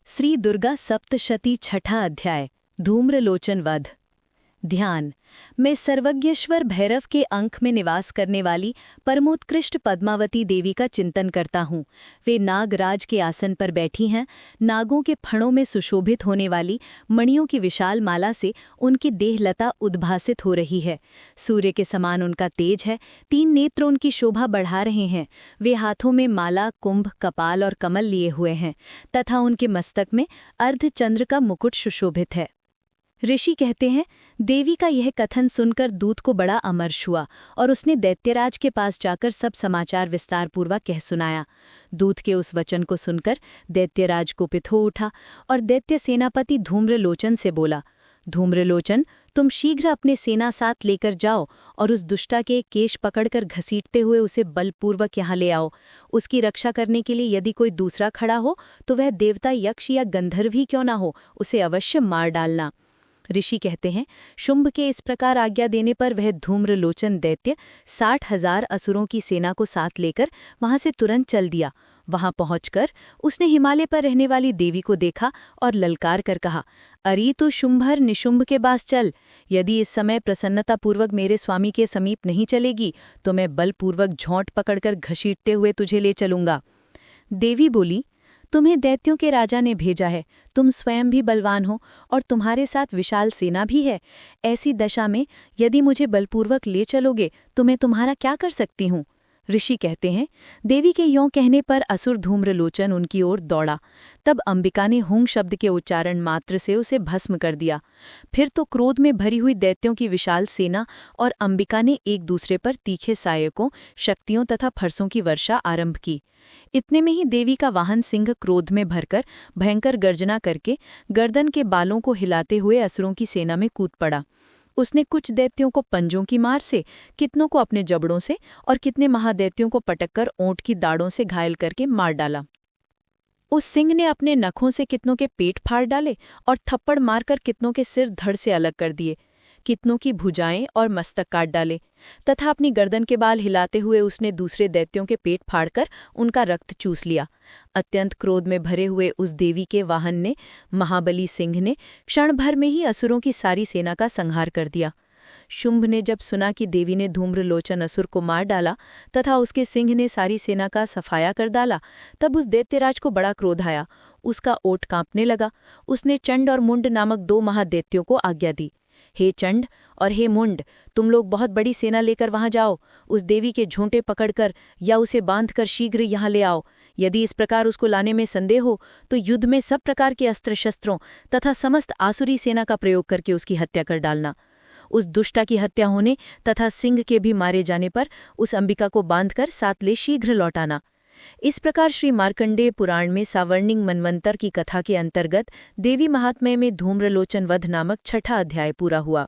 श्री दुर्गा सप्तशती छठा अध्याय धूम्रलोचन वध। ध्यान। मैं सर्वज्ञेश्वर भैरव के अंक में निवास करने वाली परमोत्कृष्ट पद्मावती देवी का चिंतन करता हूँ। वे नागराज के आसन पर बैठी हैं। नागों के फणों में सुशोभित होने वाली मणियों की विशाल माला से उनकी देहलता उद्भासित हो रही है। सूर्य के समान उनका तेज है। 3 नेत्र उनकी शोभा बढ़ा रहे हैं। वे हाथों में माला, कुंभ, कपाल और कमल लिए हुए हैं तथा उनके मस्तक में अर्धचंद्र का मुकुट सुशोभित है। ऋषि कहते हैं, देवी का यह कथन सुनकर दूत को बड़ा अमर्ष हुआ और उसने दैत्यराज के पास जाकर सब समाचार विस्तारपूर्वक कह सुनाया। दूत के उस वचन को सुनकर दैत्यराज कुपित हो उठा और दैत्य सेनापति धूम्रलोचन से बोला, धूम्रलोचन, तुम शीघ्र अपने सेना साथ लेकर जाओ और उस दुष्टा के केश पकड़कर घसीटते हुए उसे बलपूर्वक यहाँ ले आओ। उसकी रक्षा करने के लिए यदि कोई दूसरा खड़ा हो तो वह देवता, यक्ष या गंधर्व ही क्यों ना हो, उसे अवश्य मार डालना। ऋषि कहते हैं, शुंभ के इस प्रकार आज्ञा देने पर वह धूम्रलोचन दैत्य 60,000 असुरों की सेना को साथ लेकर वहां से तुरंत चल दिया। वहां पहुंचकर उसने हिमालय पर रहने वाली देवी को देखा और ललकार कर कहा, अरे तू शुंभर निशुंभ के पास चल। यदि इस समय प्रसन्नतापूर्वक मेरे स्वामी के समीप नहीं चलेगी तो मैं बलपूर्वक झोंट पकड़कर घसीटते हुए तुझे ले चलूंगा। देवी बोली, तुम्हें दैत्यों के राजा ने भेजा है। तुम स्वयं भी बलवान हो और तुम्हारे साथ विशाल सेना भी है। ऐसी दशा में यदि मुझे बलपूर्वक ले चलोगे तो मैं तुम्हारा क्या कर सकती हूँ। ऋषि कहते हैं, देवी के यों कहने पर असुर धूम्रलोचन उनकी ओर दौड़ा। तब अंबिका ने हुंग शब्द के उच्चारण मात्र से उसे भस्म कर दिया। फिर तो क्रोध में भरी हुई दैत्यों की विशाल सेना और अंबिका ने एक दूसरे पर तीखे सायकों, शक्तियों तथा फरसों की वर्षा आरंभ की। इतने में ही देवी का वाहन सिंह क्रोध में भरकर भयंकर गर्जना करके गर्दन के बालों को हिलाते हुए असुरों की सेना में कूद पड़ा। उसने कुछ दैत्यों को पंजों की मार से, कितनों को अपने जबड़ों से और कितने महादैत्यों को पटककर ओंठ की दाढ़ों से घायल करके मार डाला। उस सिंह ने अपने नखों से कितनों के पेट फाड़ डाले और थप्पड़ मारकर कितनों के सिर धड़ से अलग कर दिए। कितनों की भुजाएं और मस्तक काट डाले तथा अपनी गर्दन के बाल हिलाते हुए उसने दूसरे दैत्यों के पेट फाड़कर उनका रक्त चूस लिया। अत्यंत क्रोध में भरे हुए उस देवी के वाहन ने, महाबली सिंह ने, क्षण भर में ही असुरों की सारी सेना का संहार कर दिया। शुंभ ने जब सुना कि देवी ने धूम्रलोचन असुर को मार डाला तथा उसके सिंह ने सारी सेना का सफाया कर डाला, तब उस दैत्यराज को बड़ा क्रोध आया। उसका ओठ कांपने लगा। उसने चंड और मुंड नामक 2 महादैत्यों को आज्ञा दी, हे चंड और हे मुंड, तुम लोग बहुत बड़ी सेना लेकर वहां जाओ। उस देवी के झूंटे पकड़कर या उसे बांधकर शीघ्र यहाँ ले आओ। यदि इस प्रकार उसको लाने में संदेह हो तो युद्ध में सब प्रकार के अस्त्र शस्त्रों तथा समस्त आसुरी सेना का प्रयोग करके उसकी हत्या कर डालना। उस दुष्टा की हत्या होने तथा सिंह के भी मारे जाने पर उस अंबिका को बांधकर साथ ले शीघ्र लौटाना। इस प्रकार श्री मार्कंडेय पुराण में सावर्णिक मनवंतर की कथा के अंतर्गत देवी महात्म्य में धूम्रलोचन वध नामक छठा अध्याय पूरा हुआ।